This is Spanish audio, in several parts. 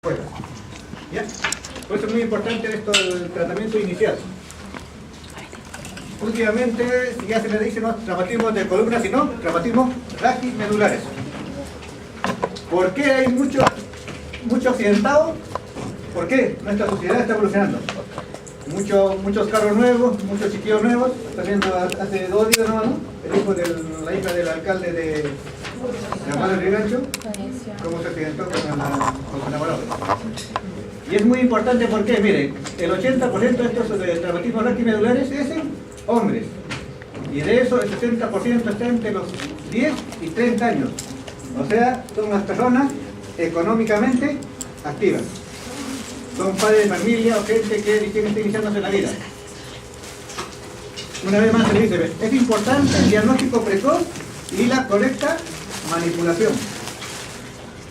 Bueno, ¿ya? Por eso es muy importante esto del tratamiento inicial. Últimamente ya se le dice no traumatismos de columna, sino traumatismos raquimedulares. ¿Por qué hay mucho accidentado? ¿Por qué? Nuestra sociedad está evolucionando. Muchos carros nuevos, muchos chiquillos nuevos. Está viendo hace 2 días nomás, ¿no? El hijo de la hija del alcalde de Amado de Rigancho, cómo se accidentó con su enamorado. Y es muy importante porque, miren, el 80% de estos traumatismos raquimedulares es en hombres. Y de eso el 60% está entre los 10 y 30 años. O sea, son las personas económicamente activas. Son padres de familia o gente que está iniciándose en la vida. Una vez más se le dice, es importante el diagnóstico precoz y la correcta manipulación.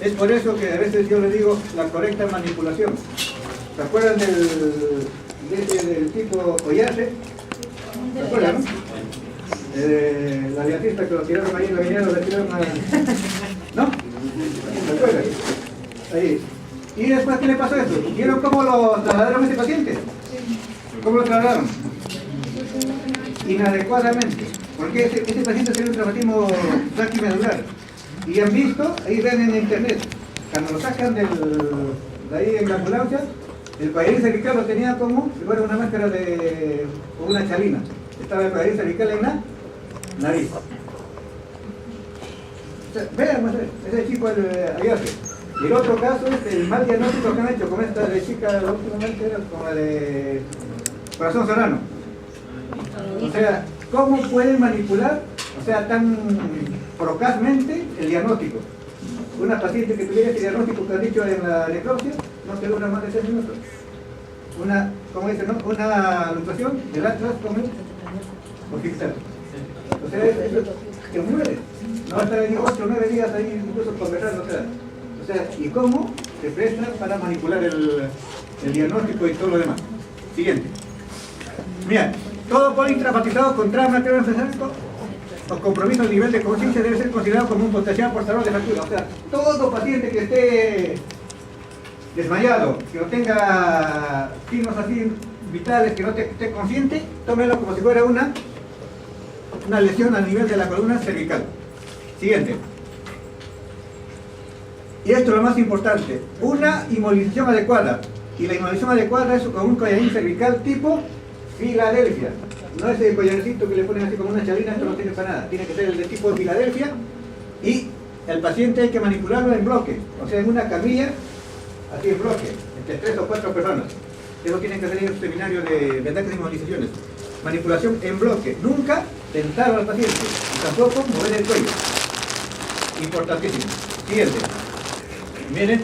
Es por eso que a veces yo les digo la correcta manipulación. ¿Se acuerdan del tipo Ollase? ¿Se acuerdan, no? La diatista que lo tiraron ahí en la avenida, lo tiraron a... ¿No? ¿Se acuerdan? Ahí. ¿Y después qué le pasó a esto? ¿Vieron cómo lo trasladaron a ese paciente? ¿Cómo lo trasladaron? Inadecuadamente. Porque este paciente tiene un traumatismo raquimedular. Y han visto, ahí ven en internet, cuando lo sacan de ahí en la ambulancia, el collarín cervical lo tenía como si fuera una máscara o una chalina. Estaba el collarín cervical en la nariz. O sea, vean, ese chico Ayase. Y el otro caso es el mal diagnóstico que han hecho con esta de chica, últimamente era con la de Corazón Serrano. O sea, ¿cómo pueden manipular, o sea, tan procazmente el diagnóstico? Una paciente que tuviera este diagnóstico que han dicho en la necropsia, no te dura más de 6 minutos. ¿Cómo dicen, no? Una luxación del atlas con el oficial. O sea, eso te muere. No va a estar ahí 8 o 9 días ahí incluso conversando, o sea, ¿y cómo se presta para manipular el diagnóstico y todo lo demás? Siguiente. Mira, todo politraumatizado con trauma craneoencefálico o compromiso al nivel de conciencia debe ser considerado como un potencial portador de fractura. O sea, todo paciente que esté desmayado, que no tenga signos así vitales, que no esté consciente, tómelo como si fuera una lesión al nivel de la columna cervical. Siguiente. Y esto es lo más importante, una inmovilización adecuada. Y la inmovilización adecuada es con un collarín cervical tipo Filadelfia. No es el collarcito que le ponen así como una chalina, esto no tiene para nada. Tiene que ser el de tipo Filadelfia. Y el paciente hay que manipularlo en bloque, o sea, en una camilla, así en bloque, entre 3 o 4 personas. Eso tiene que ser en un seminario de vendajes y inmovilizaciones. Manipulación en bloque, nunca tentar al paciente, y tampoco mover el cuello. Importantísimo. Siguiente. Miren,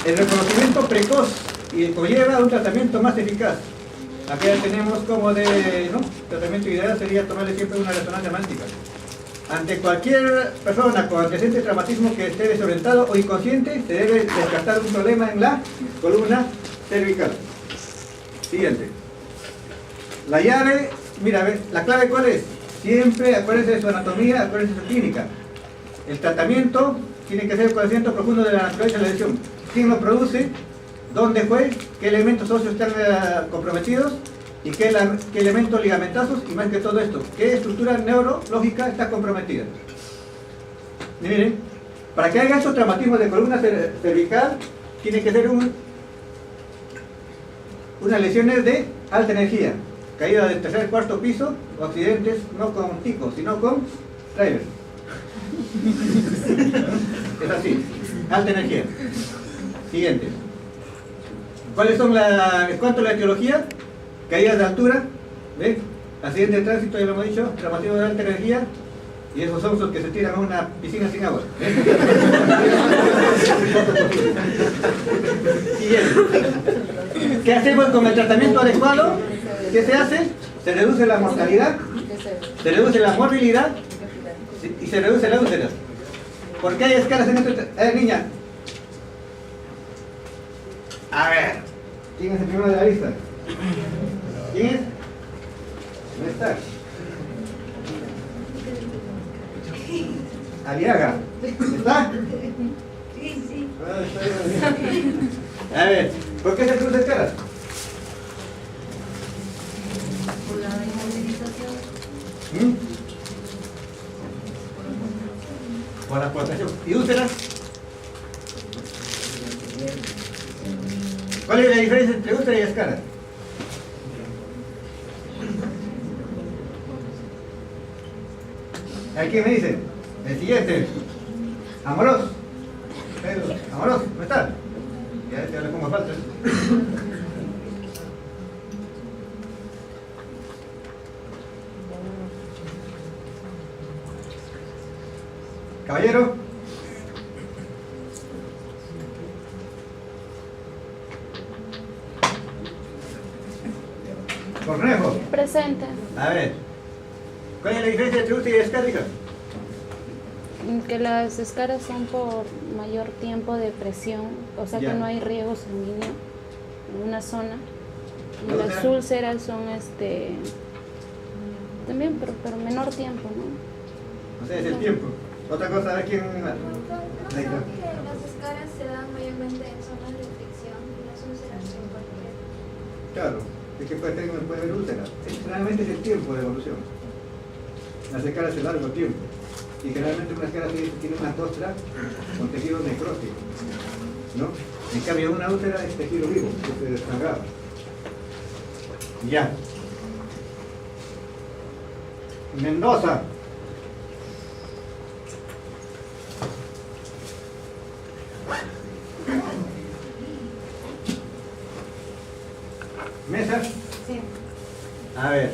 el reconocimiento precoz y conlleva un tratamiento más eficaz. Aquí ya tenemos como tratamiento ideal sería tomarle siempre una resonancia magnética. Ante cualquier persona con antecedente de traumatismo que esté desorientado o inconsciente, se debe descartar un problema en la columna cervical. Siguiente. La llave, mira, ¿ves? ¿La clave cuál es? Siempre acuérdense de su anatomía, acuérdense de su clínica. El tratamiento tiene que ser el conocimiento profundo de la naturaleza de la lesión. ¿Quién lo produce? ¿Dónde fue? ¿Qué elementos óseos están comprometidos? ¿Y qué elementos ligamentazos? Y más que todo esto, ¿qué estructura neurológica está comprometida? Y miren, para que haya estos traumatismos de columna cervical, tiene que ser unas lesiones de alta energía, caída del 3.º, 4.º piso, o accidentes no con ticos, sino con trailers. Es así, alta energía. Siguiente. ¿Cuáles son cuánto la etiología? Caídas de altura, ¿ven? Accidente de tránsito, ya lo hemos dicho, traumatismo de alta energía, y esos son los que se tiran a una piscina sin agua. Siguiente. ¿Qué hacemos con el tratamiento adecuado? ¿Qué se hace? Se reduce la mortalidad, se reduce la morbilidad y se reduce la úlcera. ¿Por qué hay escalas en este? Niña. A ver, ¿quién es el primero de la lista? ¿Quién es? ¿Dónde está? Aliaga. ¿Está? Sí, sí. Ah, está bien. A ver, ¿por qué se cruza escalas? Por la inmovilización. Por la postración. ¿Y úlceras? ¿Cuál es la diferencia entre úlcera y escara? ¿A quién me dice? El siguiente. Amorós. Amorós, ¿no está? Ya le pongo falta. Caballero. Cornejo. Presente. A ver. ¿Cuál es la diferencia entre úlcera y escárica? Que las escaras son por mayor tiempo de presión, o sea Ya. que no hay riego sanguíneo en una zona. Y ¿La las úlcera? úlceras son también, pero menor tiempo, ¿no? O sea, es el tiempo. Otra cosa, a ver quién va. Ahí está. Creo que las escaras se dan mayormente en zonas de fricción y las úlceras en cualquier. Claro, es que puede haber úlcera. Generalmente es el tiempo de evolución. Las escaras es el largo tiempo. Y generalmente una escara tiene una costra con tejido necrótico, ¿no? En cambio una úlcera es tejido vivo, que se desangraba. Ya. Mendoza. Mesa. Sí. A ver,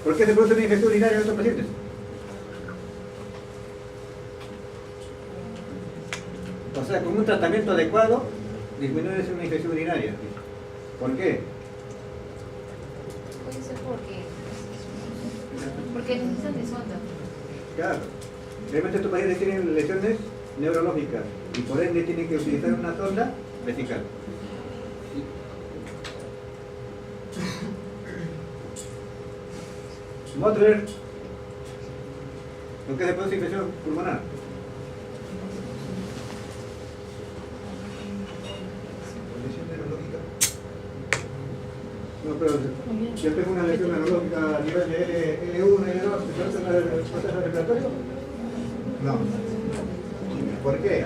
¿por qué se produce una infección urinaria en estos pacientes? O sea, con un tratamiento adecuado disminuye una infección urinaria. ¿Por qué? Puede ser porque necesitan de sonda. Claro. Realmente estos pacientes tienen lesiones neurológicas y por ende tienen que utilizar una sonda vesical. Motler. ¿Por qué se produce infección pulmonar? No, pero yo tengo una lesión neurológica a nivel de L1, L2, ¿se trata del proceso respiratorio? No. ¿Por qué?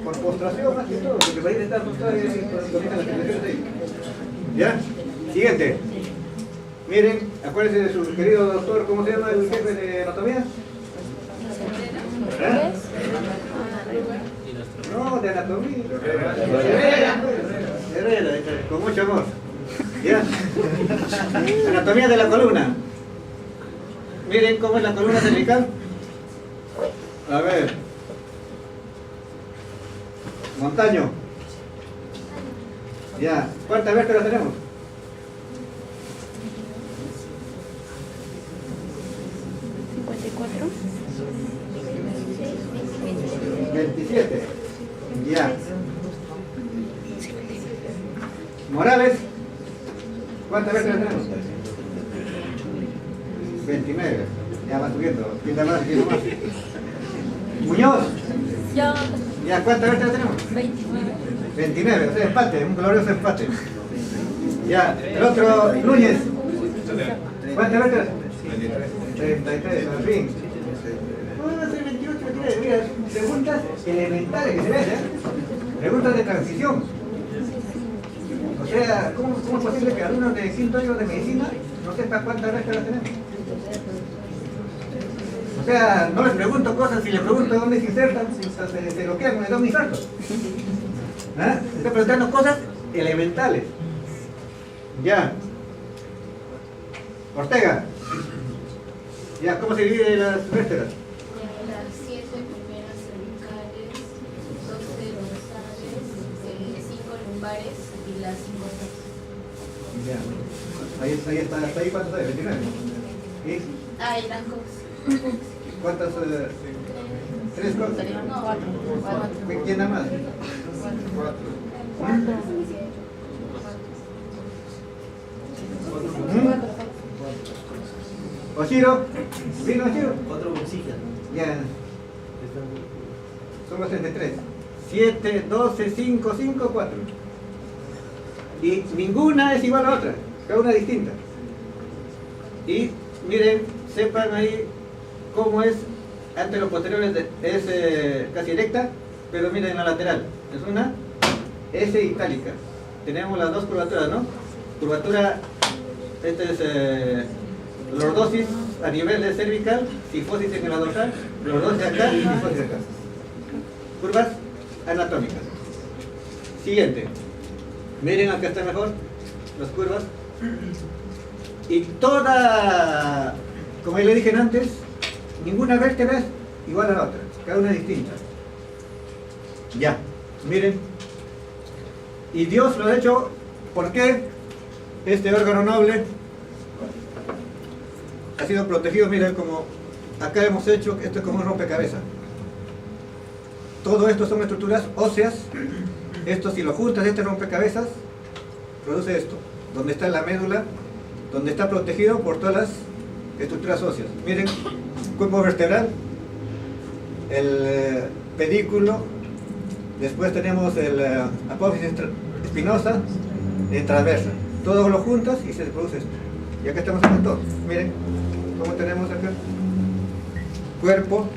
Por postración más que todo, porque para ir a estar postrado y comienzan las lesiones ahí. ¿Ya? Siguiente. Miren, acuérdense de su querido doctor, ¿cómo se llama el jefe de anatomía? ¿Eh? No, de anatomía. Herrera, con mucho amor. ¿Ya? Anatomía de la columna. Miren cómo es la columna cervical. A ver. Montaño. Ya. ¿Cuántas vértebras tenemos? 54. 27. Ya. Morales. ¿Cuántas vértebras tenemos? 29. Ya va subiendo. ¿Quién da más? ¿Quién da más? Muñoz. Yo, Ya, ¿cuántas vértebras tenemos? 29. 29, o sea, empate, un glorioso empate. Ya, el otro, Núñez. ¿Cuántas vértebras? 33, al fin. ¿Cómo va a ser 28, 23? Mira, preguntas elementales que se ven, ¿eh? Preguntas de transición. O sea, ¿cómo es posible que alumnos de quinto año de medicina no sepan cuántas vértebras tenemos? O sea, no les pregunto cosas, si les pregunto dónde se insertan, se lo quedan, me da un infarto. ¿Ah? Estoy preguntando cosas elementales. Ya. Ortega. Ya, ¿cómo se dividen las vértebras? Las 7 primeras cervicales, 12 dorsales, 5 lumbares y las 5 Ya. Ahí está, hasta ahí cuántos hay, 29. ¿Y Ah, y las cosas. cuántas? ¿Tres cosas? No, 4. ¿Quién da más? 4. Oshiro, ¿vino Oshiro? Otro bolsilla. Ya, somos 33. 7, 12, 5, 5, 4. Y ninguna es igual a otra, cada una distinta. Y miren, sepan ahí cómo es, ante los posteriores es casi recta, pero miren en la lateral, es una S itálica. Tenemos las dos curvaturas, ¿no? Curvatura, este es lordosis a nivel de cervical, sifosis en la dorsal, lordosis acá y sifosis acá. Curvas anatómicas. Siguiente. Miren acá está mejor, las curvas. Y toda, como ya le dije antes, ninguna vértebra es igual a la otra, cada una es distinta. Ya, miren. Y Dios lo ha hecho, ¿por qué? Este órgano noble ha sido protegido, miren como acá hemos hecho, esto es como un rompecabezas. Todo esto son estructuras óseas. Esto si lo juntas, este rompecabezas, produce esto, donde está la médula, donde está protegido por todas las estructuras óseas. Miren, cuerpo vertebral, el pedículo, después tenemos el apófisis espinosa, transversa. Todos lo juntas y se produce esto. Y acá estamos con todo. Miren cómo tenemos acá. Cuerpo,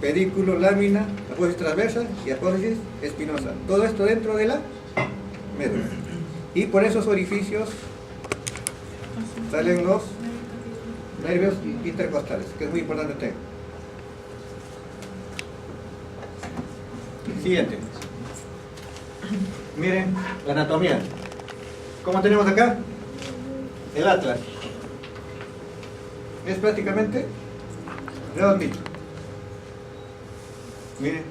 pedículo, lámina, apófisis transversa y apófisis espinosa. Todo esto dentro de la médula. Y por esos orificios salen los nervios intercostales, que es muy importante tener. Siguiente. Miren la anatomía. ¿Cómo tenemos acá? El atlas. Es prácticamente redondito. Miren.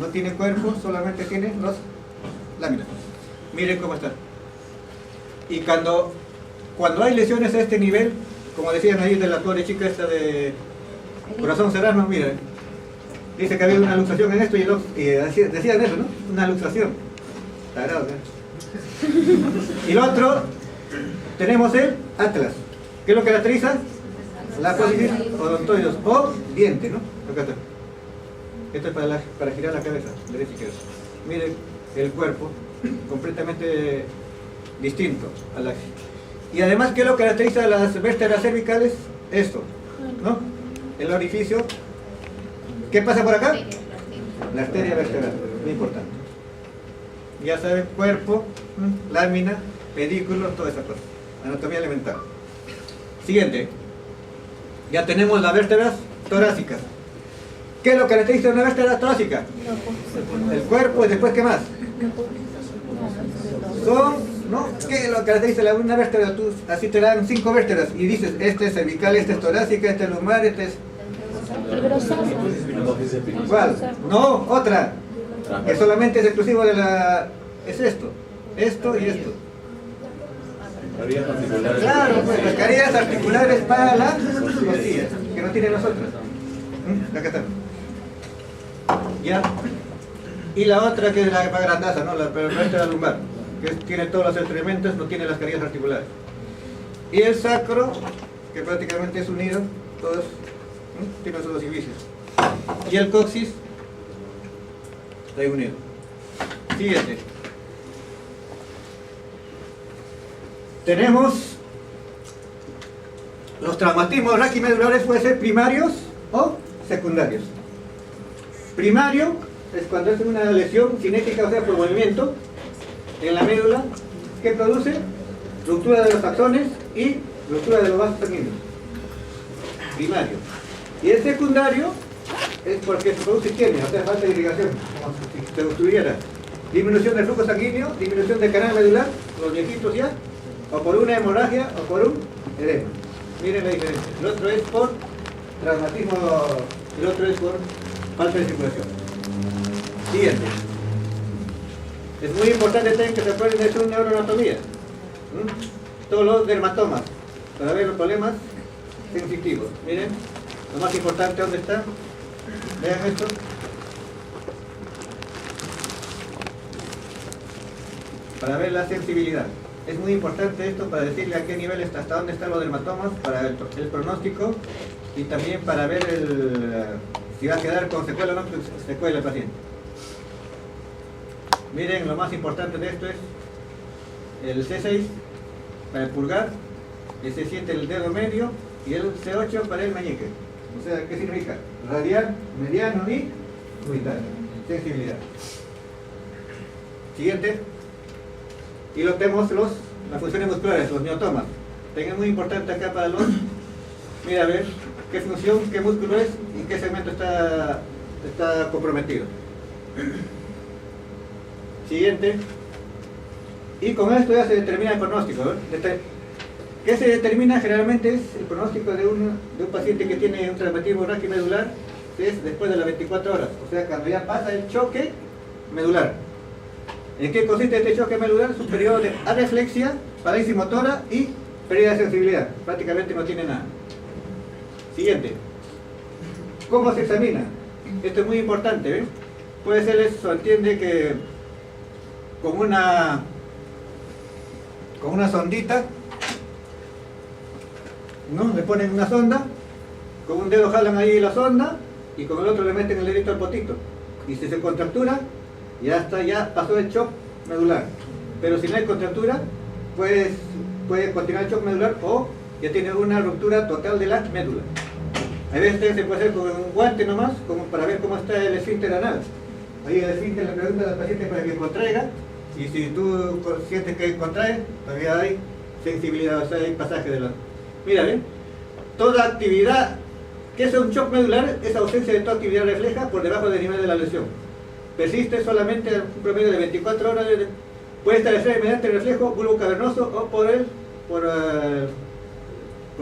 No tiene cuerpo, solamente tiene los láminas. Miren cómo está. Y cuando hay lesiones a este nivel, como decían ahí de la pobre chica esta de Corazón Serrano, miren, dice que había una luxación en esto y decían eso, ¿no? Una luxación. Tarado, ¿eh? Y lo otro, tenemos el atlas. ¿Qué lo caracteriza? La apófisis odontoides o diente, ¿no? Acá está. Esto es para girar la cabeza, derecha y izquierda. Miren el cuerpo, completamente distinto al axis. Y además, ¿qué es lo que caracteriza a las vértebras cervicales? Esto, ¿no? El orificio. ¿Qué pasa por acá? La arteria vertebral, muy importante. Ya saben, cuerpo, lámina, pedículo, toda esa cosa. Anatomía elemental. Siguiente. Ya tenemos las vértebras torácicas. ¿Qué es lo que caracteriza una vértebra torácica? El cuerpo y después, ¿qué más? Son, ¿no? ¿Qué es lo que caracteriza una vértebra? Tú, así te dan 5 vértebras y dices, este es cervical, este es torácica, este es lumbar, este es... ¿Cuál? No, otra. Que solamente es exclusivo de la... Es esto y esto. Claro, pues las carillas articulares para las costillas, que no tienen nosotros. Acá está. Ya. Y la otra que es la grandaza, ¿no? La vértebra lumbar, que tiene todos los excrementos, no tiene las carillas articulares. Y el sacro, que prácticamente es unido, todos tiene sus dos orificios. Y el coxis está ahí unido. Siguiente. Tenemos los traumatismos raquimedulares, pueden ser primarios o secundarios. Primario es cuando es una lesión cinética, o sea, por movimiento en la médula, que produce ruptura de los axones y ruptura de los vasos sanguíneos. Primario. Y el secundario es porque se produce isquemia, o sea, falta de irrigación, como si se obstruyera. Disminución del flujo sanguíneo, disminución del canal medular, los viejitos ya, o por una hemorragia o por un edema. Miren la diferencia. El otro es por traumatismo, el otro es por falta de circulación. Siguiente. Es muy importante también que se acuerden de su neuroanatomía. Todos los dermatomas, para ver los problemas sensitivos. Miren, lo más importante, ¿dónde está? Vean esto. Para ver la sensibilidad. Es muy importante esto para decirle a qué nivel está, hasta dónde están los dermatomas para el pronóstico y también para ver si va a quedar con secuela o no secuela el paciente. Miren, lo más importante de esto es el C6 para el pulgar, el C7 el dedo medio y el C8 para el meñique. O sea, ¿qué significa? Radial, mediano y cubital. Sensibilidad. Siguiente. Y lo tenemos las funciones musculares, los miotomas. Tengan muy importante acá para los... Mira, a ver qué función, qué músculo es y qué segmento está comprometido. Siguiente. Y con esto ya se determina el pronóstico. ¿Qué se determina? Generalmente es el pronóstico de un paciente que tiene un traumatismo raquimedular, es después de las 24 horas. O sea, cuando ya pasa el choque medular. ¿En qué consiste este choque medular? Es un periodo de areflexia, parálisis motora y pérdida de sensibilidad. Prácticamente no tiene nada. Siguiente. ¿Cómo se examina? Esto es muy importante, ¿ven? Puede ser eso, entiende que con una sondita, ¿no? Le ponen una sonda, con un dedo jalan ahí la sonda y con el otro le meten el dedito al potito. Y si se contractura, ya pasó el shock medular. Pero si no hay contractura, pues puede continuar el shock medular o ya tiene una ruptura total de la médula. A veces se puede hacer con un guante nomás, como para ver cómo está el esfínter anal. Ahí el esfínter le pregunta al paciente para que contraiga, y si tú sientes que contrae, todavía hay sensibilidad, o sea, hay pasaje de la... Mira, ¿ven? Toda actividad, ¿qué es un shock medular? Es ausencia de toda actividad refleja por debajo del nivel de la lesión. Persiste solamente un promedio de 24 horas, puede establecer mediante el reflejo bulbo cavernoso o por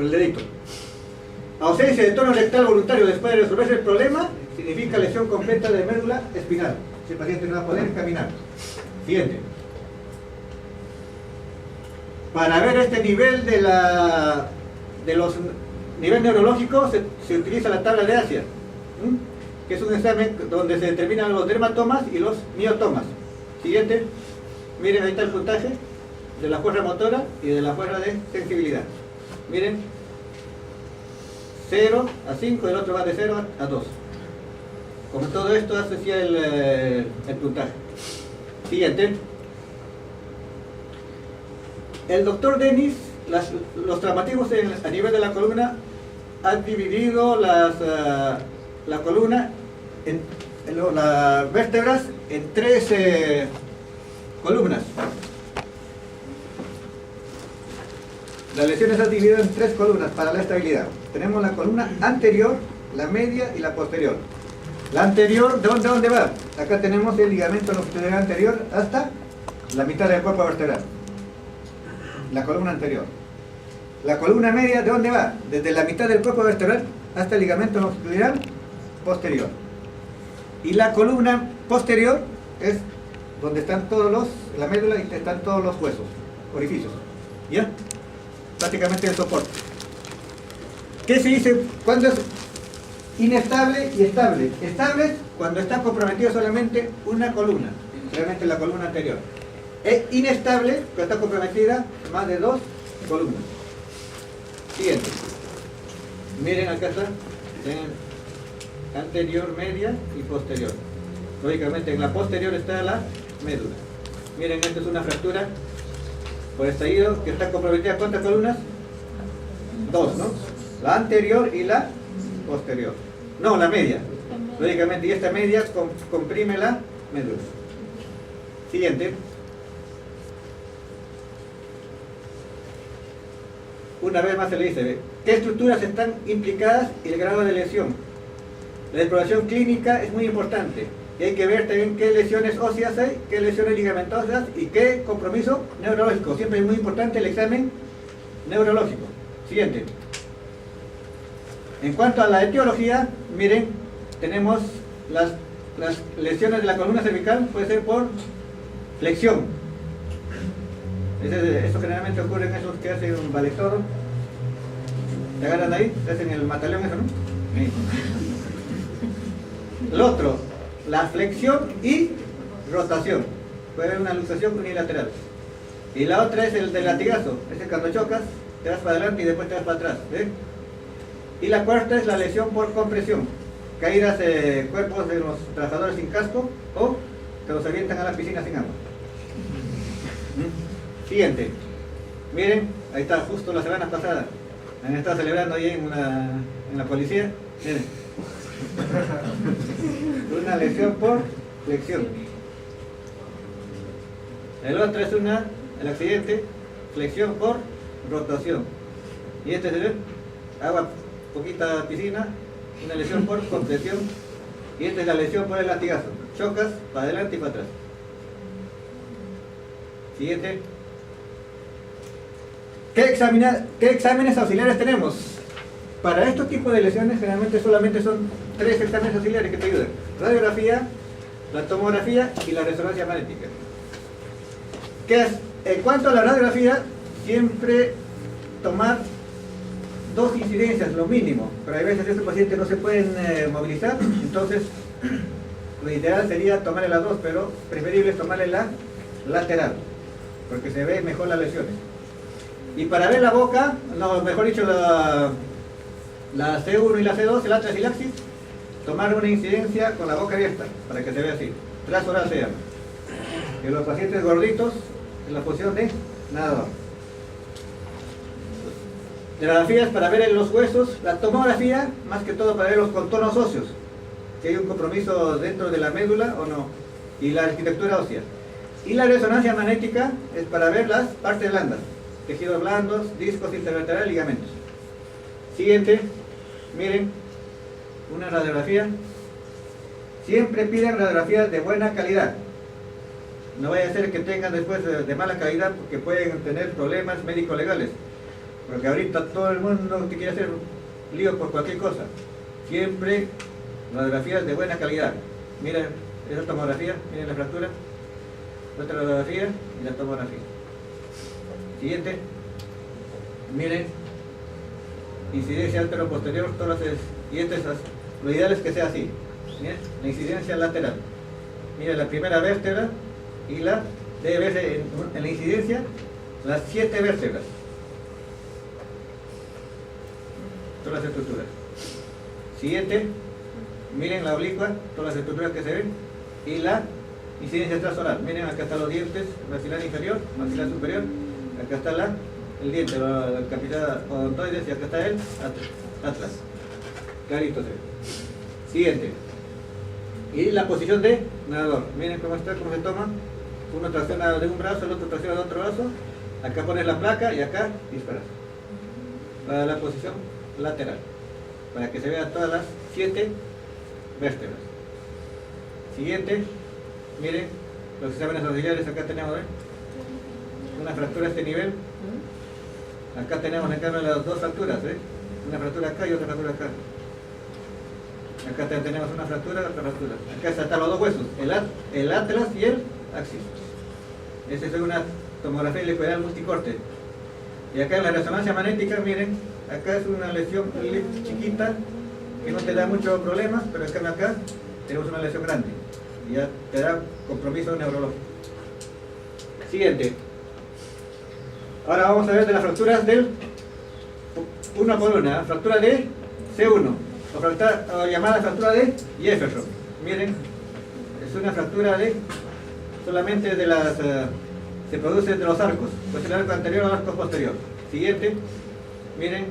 el dedito. Ausencia de tono rectal voluntario después de resolverse el problema significa lesión completa de médula espinal. El paciente no va a poder caminar. Siguiente. Para ver este nivel de los nivel neurológico se utiliza la tabla de Asia, que es un examen donde se determinan los dermatomas y los miotomas. Siguiente. Miren, ahí está el puntaje de la fuerza motora y de la fuerza de sensibilidad. Miren, 0 a 5, el otro va de 0 a 2. Como todo esto hace así el puntaje. Siguiente. El doctor Dennis, los traumatismos a nivel de la columna, ha dividido la columna, las vértebras en 3 columnas. Las lesiones han dividido en 3 columnas para la estabilidad. Tenemos la columna anterior, la media y la posterior. La anterior, ¿de dónde va? Acá tenemos el ligamento longitudinal anterior hasta la mitad del cuerpo vertebral. La columna anterior. La columna media, ¿de dónde va? Desde la mitad del cuerpo vertebral hasta el ligamento longitudinal posterior. Y la columna posterior es donde están la médula y están todos los huesos, orificios. ¿Ya? Prácticamente el soporte. ¿Qué se dice cuando es inestable y estable? Estable cuando está comprometido solamente una columna, realmente la columna anterior. Es inestable cuando está comprometida más de 2 columnas. Siguiente. Miren, acá está. Anterior, media y posterior. Lógicamente en la posterior está la médula. Miren, esta es una fractura por estallido que está comprometida. ¿Cuántas columnas? 2, ¿no? La anterior y la posterior. No, la media. Lógicamente, y esta media comprime la médula. Siguiente. Una vez más se le dice, ¿qué estructuras están implicadas y el grado de lesión? La exploración clínica es muy importante. Y hay que ver también qué lesiones óseas hay, qué lesiones ligamentosas y qué compromiso neurológico. Siempre es muy importante el examen neurológico. Siguiente. En cuanto a la etiología, miren, tenemos las lesiones de la columna cervical, puede ser por flexión. Eso generalmente ocurre en esos que hacen un ballet todo. ¿Te agarran ahí? ¿Te hacen el mataleón eso, no? Sí. El otro, la flexión y rotación. Puede haber una luxación unilateral. Y la otra es el del latigazo. Ese cuando chocas, te vas para adelante y después te vas para atrás. ¿Ve? Y la cuarta es la lesión por compresión. Caídas de cuerpos de los trabajadores sin casco o que los avientan a la piscina sin agua. Siguiente. Miren, ahí está, justo la semana pasada. Han estado celebrando ahí en la policía. Miren. Una lesión por flexión. El otro es el accidente, flexión por rotación. Y este se ve, agua, poquita piscina, una lesión por compresión. Y esta es la lesión por el latigazo. Chocas para adelante y para atrás. Siguiente. ¿Qué exámenes auxiliares tenemos? Para estos tipos de lesiones generalmente solamente son 3 exámenes auxiliares que te ayudan. Radiografía, la tomografía y la resonancia magnética. ¿Qué es? En cuanto a la radiografía, siempre tomar 2 incidencias, lo mínimo. Pero hay veces estos pacientes no se pueden movilizar, entonces lo ideal sería tomarle las 2, pero preferible es tomarle la lateral, porque se ve mejor las lesiones. Y para ver la boca, no, mejor dicho, la C1 y la C2, el atlas y el axis, tomar una incidencia con la boca abierta, para que se vea así. Trazo oral se llama. Y los pacientes gorditos, en la posición de nadador. La radiografía es para ver los huesos, la tomografía, más que todo para ver los contornos óseos, si hay un compromiso dentro de la médula o no, y la arquitectura ósea. Y la resonancia magnética es para ver las partes blandas, tejidos blandos, discos intervertebrales, ligamentos. Siguiente, miren, una radiografía. Siempre piden radiografías de buena calidad. No vaya a ser que tengan después de mala calidad, porque pueden tener problemas médico-legales. Porque ahorita todo el mundo te quiere hacer lío por cualquier cosa. Siempre radiografías de buena calidad. Miren esa tomografía, miren la fractura. Otra radiografía y la tomografía. Siguiente. Miren. Incidencia antero-posterior, tóraces. Y este es lo ideal es que sea así. Miren, la incidencia lateral. Miren la primera vértebra y debe verse en la incidencia las 7 vértebras. Todas las estructuras. Siguiente, miren la oblicua, todas las estructuras que se ven, y la incidencia transoral. Miren, acá están los dientes, maxilar inferior, maxilar superior, acá está el diente, el capilar odontoides, y acá está el atlas. Clarito se ve. Siguiente. Y la posición de nadador. Miren cómo está, cómo se toma. Uno tracciona de un brazo, el otro tracciona de otro brazo. Acá pones la placa y acá disparas. Para la posición lateral, para que se vean todas las 7 vértebras. Siguiente, miren los exámenes auxiliares. Acá tenemos una fractura a este nivel. Acá tenemos en cambio las 2 fracturas, una fractura acá y otra fractura acá. Acá tenemos una fractura, otra fractura. Acá están los 2 huesos, el atlas y el axis. Esta es una tomografía helicoidal multicorte. Y acá en la resonancia magnética, miren, acá es una lesión chiquita que no te da muchos problemas, pero en cambio acá tenemos una lesión grande y ya te da compromiso neurológico. Siguiente. Ahora vamos a ver de las fracturas una por una. Fractura de C1 o llamada fractura de Jefferson. Miren, es una fractura solamente de las se produce de los arcos, pues el arco anterior o el arco posterior. Siguiente, miren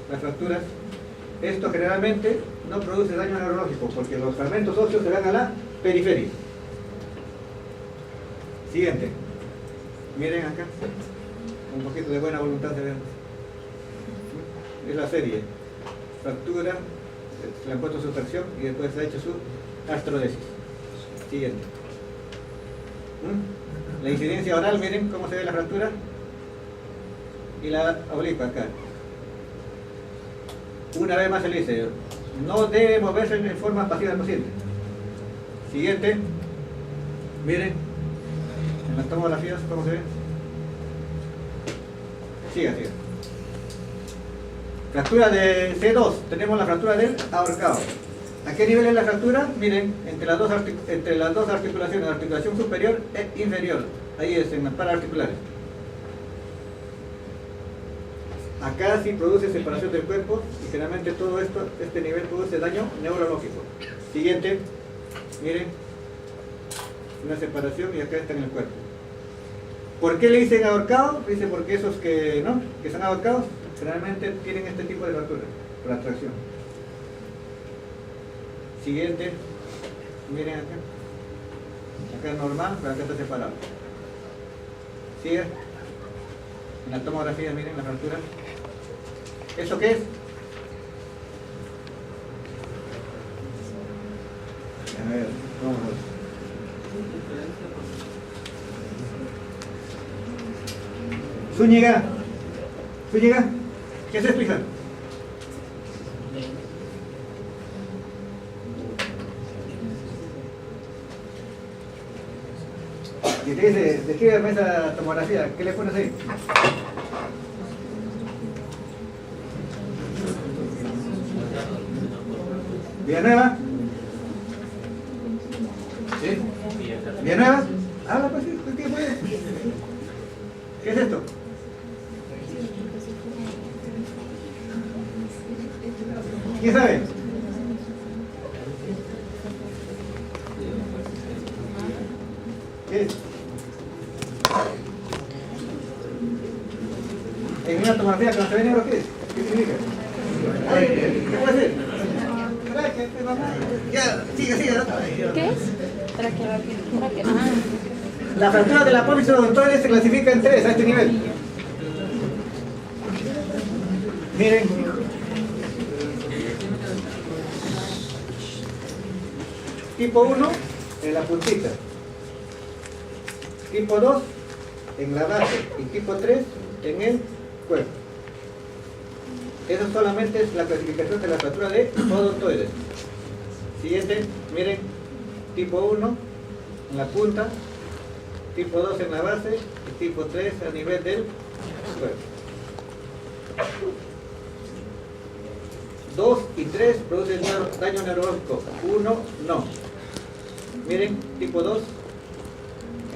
las fracturas. Esto generalmente no produce daño neurológico porque los fragmentos óseos se van a la periferia. Siguiente, miren acá, un poquito de buena voluntad se ve. Es la serie, fractura, se le han puesto su tracción y después se ha hecho su astrodesis. Siguiente. La incidencia oral, miren cómo se ve la fractura y la oblicua acá. Una vez más se le dice, no debe moverse en forma pasiva del paciente. Siguiente, miren en las tomografías cómo se ve. Siga. Fractura de C2, tenemos la fractura del ahorcado. ¿A qué nivel es la fractura? Miren, entre las dos articulaciones, la articulación superior e inferior. Ahí es, en las pararticulares. Acá sí produce separación del cuerpo y generalmente todo esto, este nivel produce daño neurológico. Siguiente, miren, una separación y acá está en el cuerpo. ¿Por qué le dicen ahorcado? Dice porque esos que no, que son ahorcados, generalmente tienen este tipo de fractura, por atracción. Siguiente, miren acá. Acá es normal, pero acá está separado. Sigue. En la tomografía, miren la fractura. ¿Eso qué es? A ver, vamos a ver. Zúñiga. Zúñiga. ¿Qué es esto, hija? Y te dice, descríbeme esa tomografía, ¿qué le pones ahí? ¿Villanueva? ¿Sí? ¿Villanueva? Habla pues, ¿qué puede? ¿Qué es esto? ¿Quién sabe? ¿Qué es? En una tomografía que no se ve negro, ¿qué es? ¿Qué significa? ¿Qué puede ser? Ya, sigue. ¿Qué es? ¿Para qué? Ah. La fractura de la apófisis odontoides se clasifica en 3 a este nivel. Miren. Tipo 1 en la puntita. Tipo 2 en la base. Y tipo 3 en el cuerpo. Eso solamente es la clasificación de la fractura de odontoides. Siguiente, miren, tipo 1 en la punta, tipo 2 en la base y tipo 3 a nivel del cuerpo. 2 y 3 producen daño neurológico, 1 no. Miren, tipo 2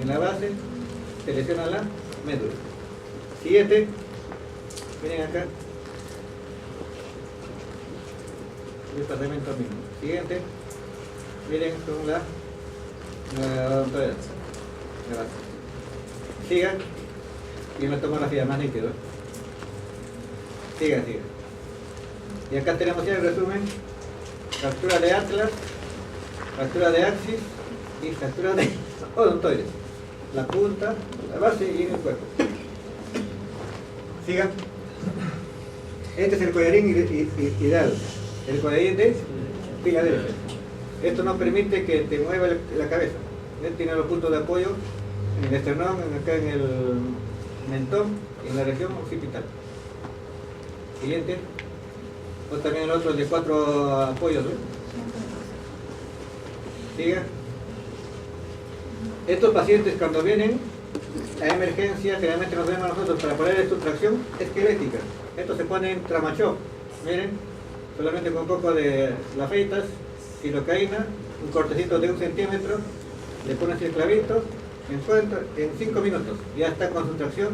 en la base se lesiona la médula. Siguiente, miren acá. Departamento mismo. Siguiente, miren con la odontoide. Sigan y me tomo la fila más nítido. Sigan. Y acá tenemos ya el resumen: fractura de atlas, fractura de axis y fractura de odontoides. La punta, la base y en el cuerpo. Sigan. Este es el collarín ideal. El collarín de Filadelfia. Esto no permite que te mueva la cabeza. Tiene los puntos de apoyo en el esternón, acá en el mentón y en la región occipital. Siguiente. O también el otro, el de 4 apoyos. Siga. Estos pacientes cuando vienen a emergencia, generalmente nos vemos nosotros para poner extracción esquelética. Esto se pone en tramachoc. Miren, solamente con un poco de la afeitas, silocaína, un cortecito de 1 centímetro, le pones el clavito, en 5 minutos ya está con su tracción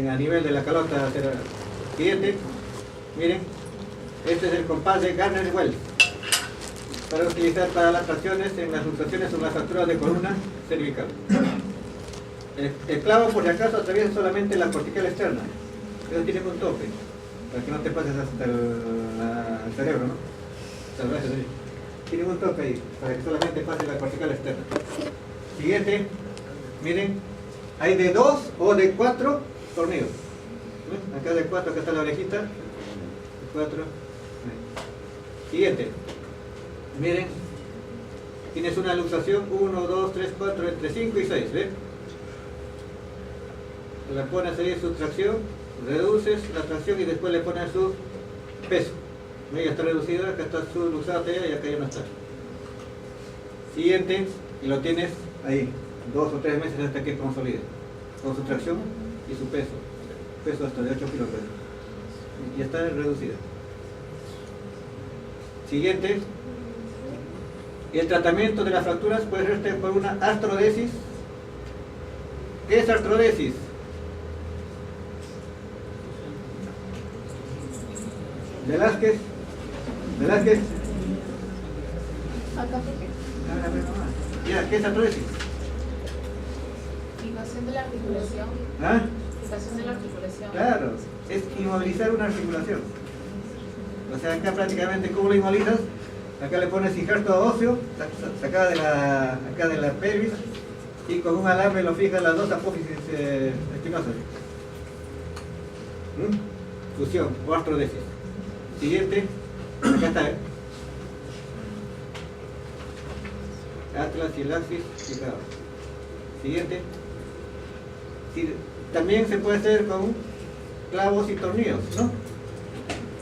a nivel de la calota. Siguiente, miren, este es el compás de Gardner-Wells para utilizar para las tracciones en las luxaciones o las fracturas de columna cervical. El clavo, por si acaso, atraviesa solamente la cortical externa, pero tiene un tope para que no te pases hasta el cerebro, ¿no? Hasta el brazo, ¿sí? Tiene un tope ahí, para que solamente pase la cortical externa. Siguiente, miren, hay de 2 o de 4 tornillos. ¿Ven? Acá de 4, acá está la orejita. De 4. Siguiente, miren, tienes una luxación 1, 2, 3, 4, entre 5 y 6, ¿ven? La pones ahí su tracción, reduces la tracción y después le pones su peso. Ya está reducida, acá está su luxata y acá ya no está. Siguiente, y lo tienes ahí 2 o 3 meses hasta que consolide, con su tracción y su peso. Peso hasta de 8 kilogramos. Ya está reducida. Siguiente, y el tratamiento de las fracturas puede ser por una artrodesis. ¿Qué es artrodesis? Velázquez. Velázquez. Acá, profe. Ya, ¿qué es artrodesis? Fijación de la articulación. ¿Ah? Fijación de la articulación. Claro, es inmovilizar una articulación. O sea, acá prácticamente, ¿cómo lo inmovilizas? Acá le pones injerto óseo, sacada de acá de la pelvis, y con un alambre lo fijas las dos apófisis espinosas. Fusión o artrodesis. Siguiente, acá está, Atlas y el axis fijado. Siguiente. También se puede hacer con clavos y tornillos, ¿no?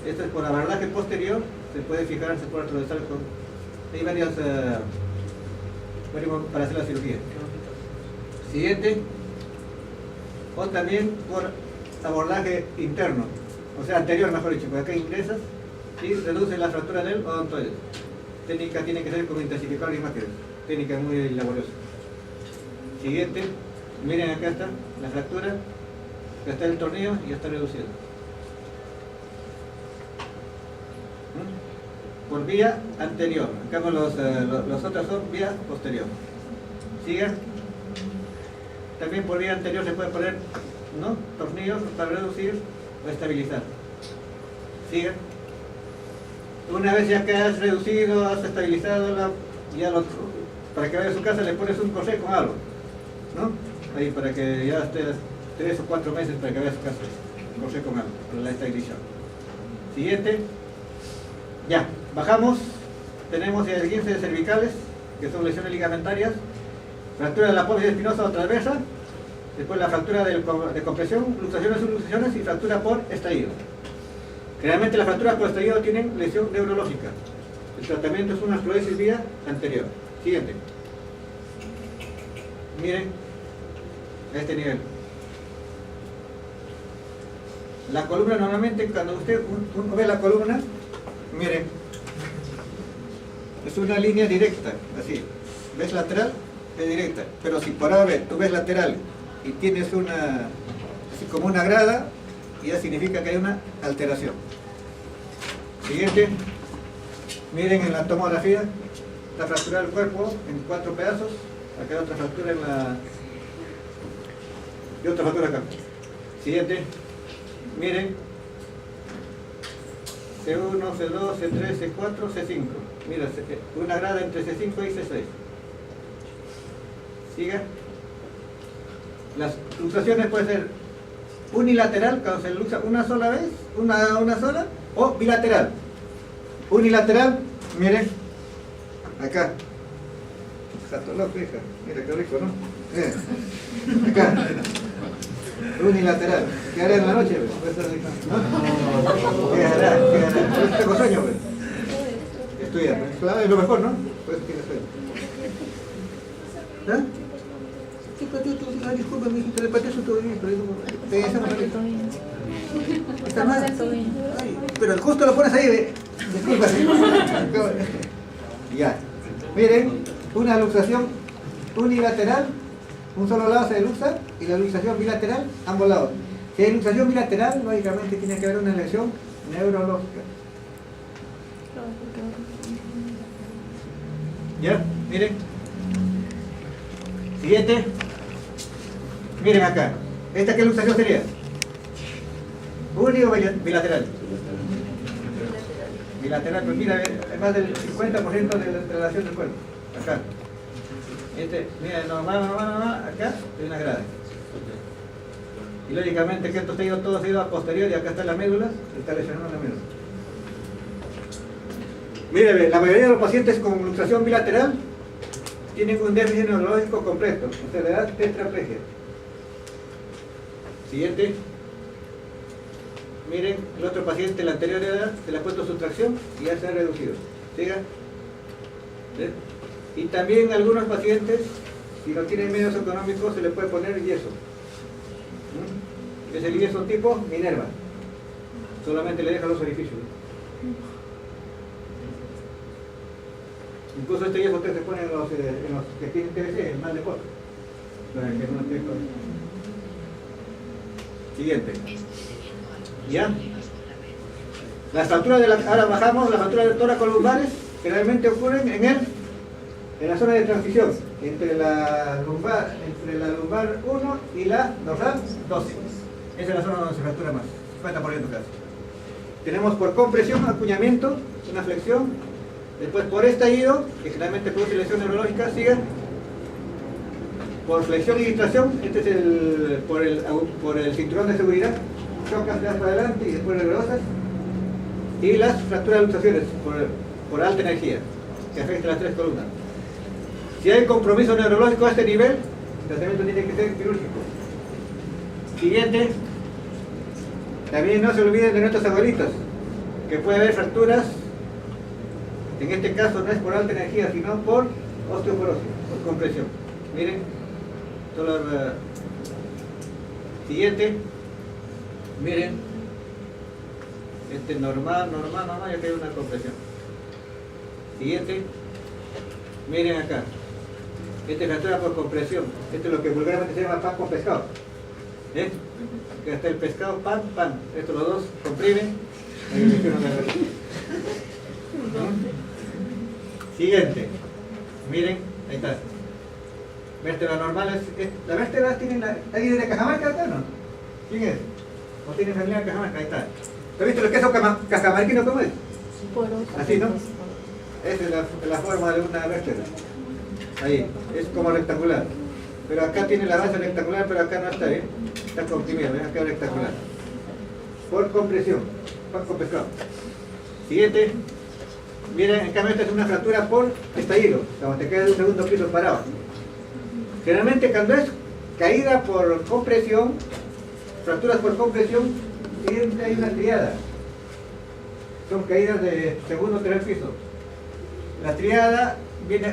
Esto es por abordaje posterior, se puede fijar, se puede atravesar con... Hay varios para hacer la cirugía. Siguiente. O también por abordaje interno, o sea anterior mejor dicho, porque acá ingresas y reduce la fractura del odontoide. Técnica tiene que ser con intensificador de imágenes, técnica muy laboriosa. Siguiente, miren acá está la fractura, acá está el tornillo y ya está reducido. Por vía anterior, acá los otros son vía posterior. Sigan. También por vía anterior se puede poner, ¿no?, tornillos para reducir o estabilizar. Sigan. Una vez ya que has reducido, has estabilizado, para que vaya a su casa le pones un corsé con algo, ¿no? Ahí para que ya estés 3 o 4 meses para que vaya a su casa. Un corsé con algo, para la estabilización. Siguiente. Ya, bajamos. Tenemos el esguince de cervicales, que son lesiones ligamentarias. Fractura de la apófisis espinosa o transversa. Después la fractura de compresión, luxaciones, subluxaciones y fractura por estallido. Generalmente las fracturas por estallido tienen lesión neurológica. El tratamiento es una artrodesis vía anterior. Siguiente. Miren, a este nivel. La columna normalmente, cuando uno ve la columna, miren, es una línea directa, así. ¿Ves lateral? Es directa. Pero si por A tú ves lateral y tienes así como una grada, ya significa que hay una alteración. Siguiente. Miren en la tomografía, está fracturado el cuerpo en 4 pedazos. Acá hay otra fractura y otra fractura acá. Siguiente. Miren. C1, C2, C3, C4, C5. Mira, una grada entre C5 y C6. Siga. Las luxaciones pueden ser unilateral, cuando se luxa una sola vez, una sola, o bilateral. Unilateral, miren, acá. Jato loco, hija. Mira qué rico, ¿no? Acá. Unilateral. ¿Qué hará en la noche? ¿No? ¿Qué hará? Por eso tengo sueño, pues. Estudiar. Claro, es lo mejor, ¿no? Por eso tiene sueño. ¿Ah? Sí, pero tú, disculpa, mi hijita, le pateé su tobillo, pero está mal. Ay, pero justo lo pones ahí, disculpa. Ya. Miren, una luxación unilateral, un solo lado se luxa, y la luxación bilateral, ambos lados. Si hay luxación bilateral, lógicamente tiene que haber una lesión neurológica. ¿Ya? Miren. Siguiente. Miren acá. ¿Esta qué luxación sería? ¿Uni o bilateral? Bilateral, pues mira, es más del 50% de la relación del cuerpo. Acá. Mira, acá hay una grada. Y lógicamente que esto se ha ido todo se ha ido a posterior y acá está la médula, está lesionando la médula. Mire, la mayoría de los pacientes con luxación bilateral tienen un déficit neurológico completo, o sea, le da tetraplegia. Siguiente. Miren, el otro paciente, la anterior edad, se le ha puesto sustracción y ya se ha reducido. Siga. ¿Ven? Y también algunos pacientes, si no tienen medios económicos, se le puede poner yeso. Es el yeso tipo Minerva. Solamente le deja los orificios. Incluso este yeso que se pone en los que tienen TBC, el mal de foto. Siguiente. ¿Ya? Las fracturas ahora bajamos, las fracturas de toracolumbares generalmente ocurren en la zona de transición, entre la lumbar 1 y la dorsal 12. Esa es la zona donde se fractura más, 50% casi. Tenemos por compresión, acuñamiento, una flexión, después por estallido, que generalmente produce lesión neurológica, sigue. Por flexión y distracción, este es por el cinturón de seguridad, chocas para adelante y después regrosas. Y las fracturas de luxaciones por alta energía, que afecta las 3 columnas. Si hay compromiso neurológico a este nivel, el tratamiento tiene que ser quirúrgico. Siguiente. También no se olviden de nuestros abuelitos, que puede haber fracturas, en este caso no es por alta energía, sino por osteoporosis, por compresión. Miren, siguiente. Miren. Normal, ya que hay una compresión. Siguiente. Miren acá. Este es fractura por compresión. Esto es lo que vulgarmente se llama pan con pescado. ¿Eh? Que está el pescado, pan. Estos los dos comprimen. Siguiente. Miren, ahí está. Vértebra normal. ¿La vértebra tienen alguien de Cajamarca acá, no? ¿Quién es? ¿O tiene familia de Cajamarca? Ahí está. ¿Has visto lo que es un cajamarquino cómo es? Así, ¿no? Esa es la forma de una vértebra. Ahí, es como rectangular. Pero acá tiene la base rectangular, pero acá no está, ¿eh? Está comprimido, ¿eh? Acá es rectangular. Por compresión, pan con pescado. Siguiente. Miren, en cambio esta es una fractura por estallido, cuando te quedas de un segundo piso parado. Generalmente cuando es caída por compresión, fracturas por compresión, siempre hay una triada. Son caídas de segundo o tercer piso. La triada,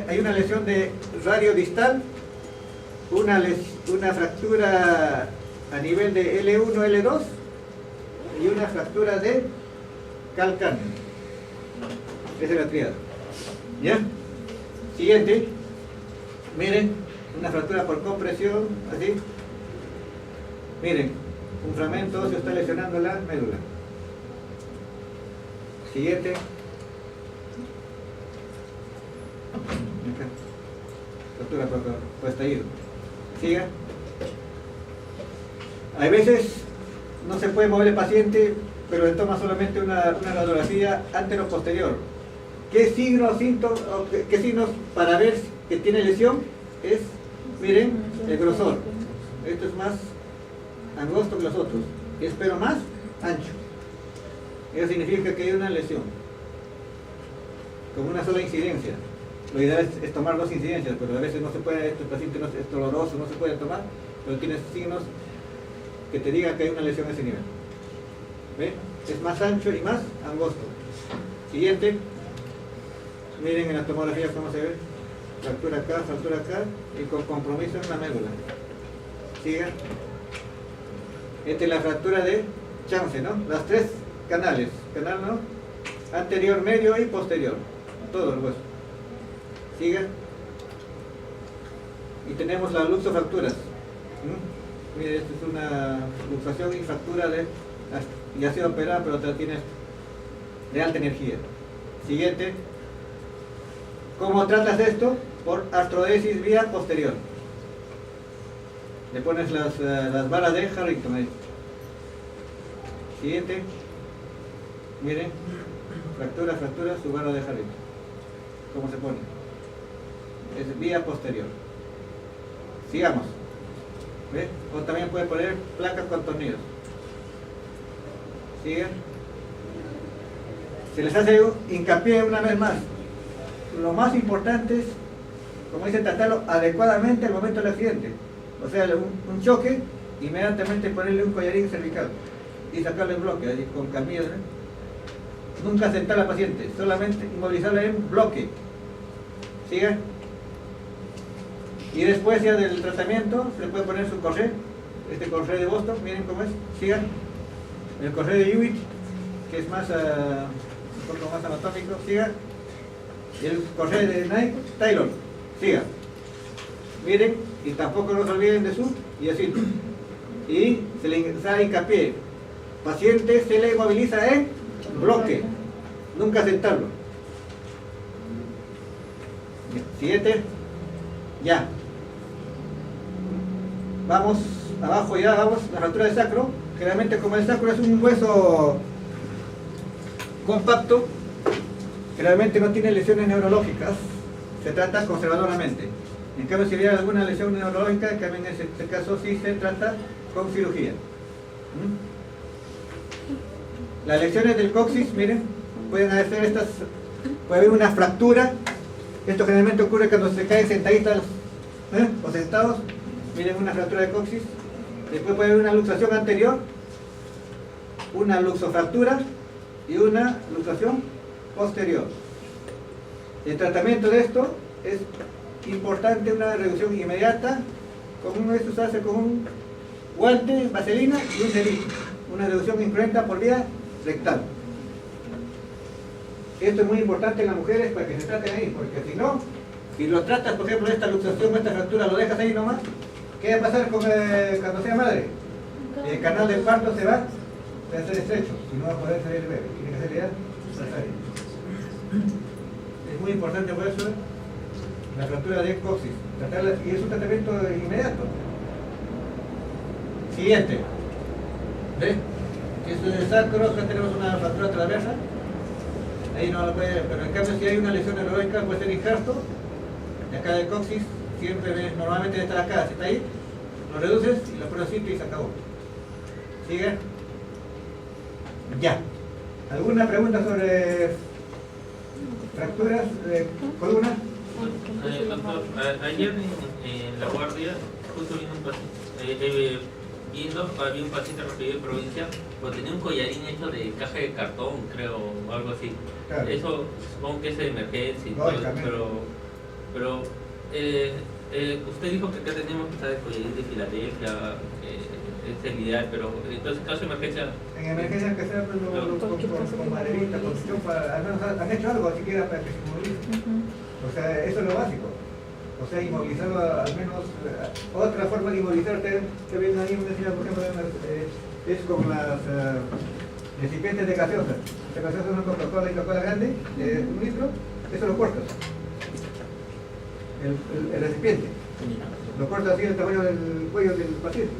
hay una lesión de radio distal, una fractura a nivel de L1, L2 y una fractura de calcáneo. Esa es la triada. ¿Ya? Siguiente. Miren, una fractura por compresión, así. Miren. Un fragmento óseo está lesionando la médula. Siguiente. Fractura por estallido. Siga. Hay veces no se puede mover el paciente, pero le toma solamente una radiografía antero-posterior. ¿Qué signos para ver que tiene lesión? Es, miren, el grosor. Esto es más angosto que los otros, es pero más ancho. Eso significa que hay una lesión con una sola incidencia. Lo ideal es tomar 2 incidencias, pero a veces no se puede, este paciente es doloroso, no se puede tomar, pero tiene signos que te digan que hay una lesión a ese nivel. ¿Ve? Es más ancho y más angosto. Siguiente. Miren en la tomografía cómo se ve. Fractura acá y con compromiso en la médula. Siga. Esta es la fractura de Chance, ¿no? Las 3 canales. Canal, ¿no? Anterior, medio y posterior. Todo el hueso. Siga. Y tenemos las luxofracturas. Mire, esta es una luxación y fractura ya ha sido operada, pero tienes de alta energía. Siguiente. ¿Cómo tratas esto? Por artrodesis vía posterior. Le pones las varas de Harrington ahí. Siguiente. Miren. Fractura, su vara de Harrington. ¿Cómo se pone? Es vía posterior. Sigamos. ¿Ve? O también puede poner placas con tornillos. Sigue. Se les hace hincapié una vez más. Lo más importante es, como dice, tratarlo adecuadamente al momento del accidente. O sea, un choque, inmediatamente ponerle un collarín cervical y sacarle el bloque ahí, con camillas, ¿no? Nunca sentar al paciente, solamente inmovilizarle en bloque. Sigue. Y después ya del tratamiento se le puede poner su corset, este corset de Boston, miren cómo es, sigan. El corset de Hewitt, que es más, un poco más anatómico, siga. Y el corset de Nike Taylor, siga. Miren, y tampoco no se olviden de su y así. Y se le da hincapié, paciente se le inmoviliza en bloque, nunca sentarlo. Siguiente, ya. Vamos abajo ya, vamos, la fractura de sacro. Generalmente como el sacro es un hueso compacto, generalmente no tiene lesiones neurológicas, se trata conservadoramente. En cambio, si hubiera alguna lesión neurológica, que en este caso sí se trata con cirugía. Las lesiones del coxis, miren, pueden hacer estas, puede haber una fractura. Esto generalmente ocurre cuando se caen sentaditas o sentados. Miren, una fractura de coxis. Después puede haber una luxación anterior, una luxofractura y una luxación posterior. El tratamiento de esto es importante, una reducción inmediata. Común es usarse con un guante, vaselina y un cerito. Una reducción incruenta por vía rectal. Esto es muy importante en las mujeres para que se traten ahí, porque si no, si lo tratas, por ejemplo, esta luxación, esta fractura, lo dejas ahí nomás, ¿qué va a pasar con cuando sea madre? El canal del parto se va a hacer estrecho y no va a poder salir el bebé. Tiene que ser ya cesárea. Es muy importante por eso la fractura de coxis. Tratarla, y es un tratamiento inmediato. Siguiente. ¿Ves? Esto es el sacro, acá tenemos una fractura transversa. Ahí no lo puede ver, pero en cambio si hay una lesión neurológica puede ser injerto. Y acá del coxis siempre ves, normalmente está acá, si está ahí, lo reduces y lo pones así y se acabó. ¿Sigue? Ya. ¿Alguna pregunta sobre fracturas de columna? Doctor, ayer en la guardia justo vino un paciente, había un paciente referido de provincia, pero tenía un collarín hecho de caja de cartón, creo, o algo así. Claro. Eso supongo que es de emergencia y todo eso, pero usted dijo que acá teníamos que usar el collarín de Filadelfia, es el ideal, pero entonces caso de emergencia... En emergencia que sea con maderita, con chupa, al menos han hecho algo siquiera para que se inmovilice. O sea, eso es lo básico. O sea, inmovilizarlo al menos. Otra forma de inmovilizarte, que viene ahí una señora, por ejemplo, es con las recipientes de gaseosa. La gaseosa es una Coca-Cola y Coca-Cola grande, de un litro, eso lo cortas. El recipiente. Lo cortas así del tamaño del cuello del paciente.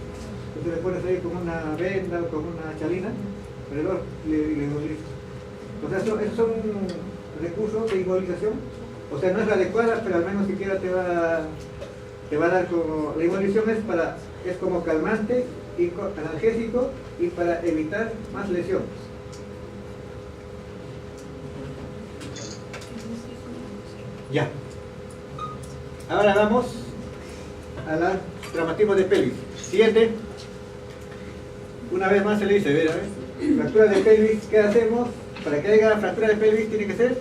Entonces le pones ahí con una venda o con una chalina alrededor y le inmovilizas. O sea, esos son recursos de inmovilización. O sea, no es la adecuada, pero al menos siquiera te va a dar como... La inmovilización es como calmante y analgésico y para evitar más lesiones. Ya. Ahora vamos a la traumatismo de pelvis. Siguiente. Una vez más se le dice, ¿ves? Fractura de pelvis, ¿qué hacemos? Para que haya fractura de pelvis tiene que ser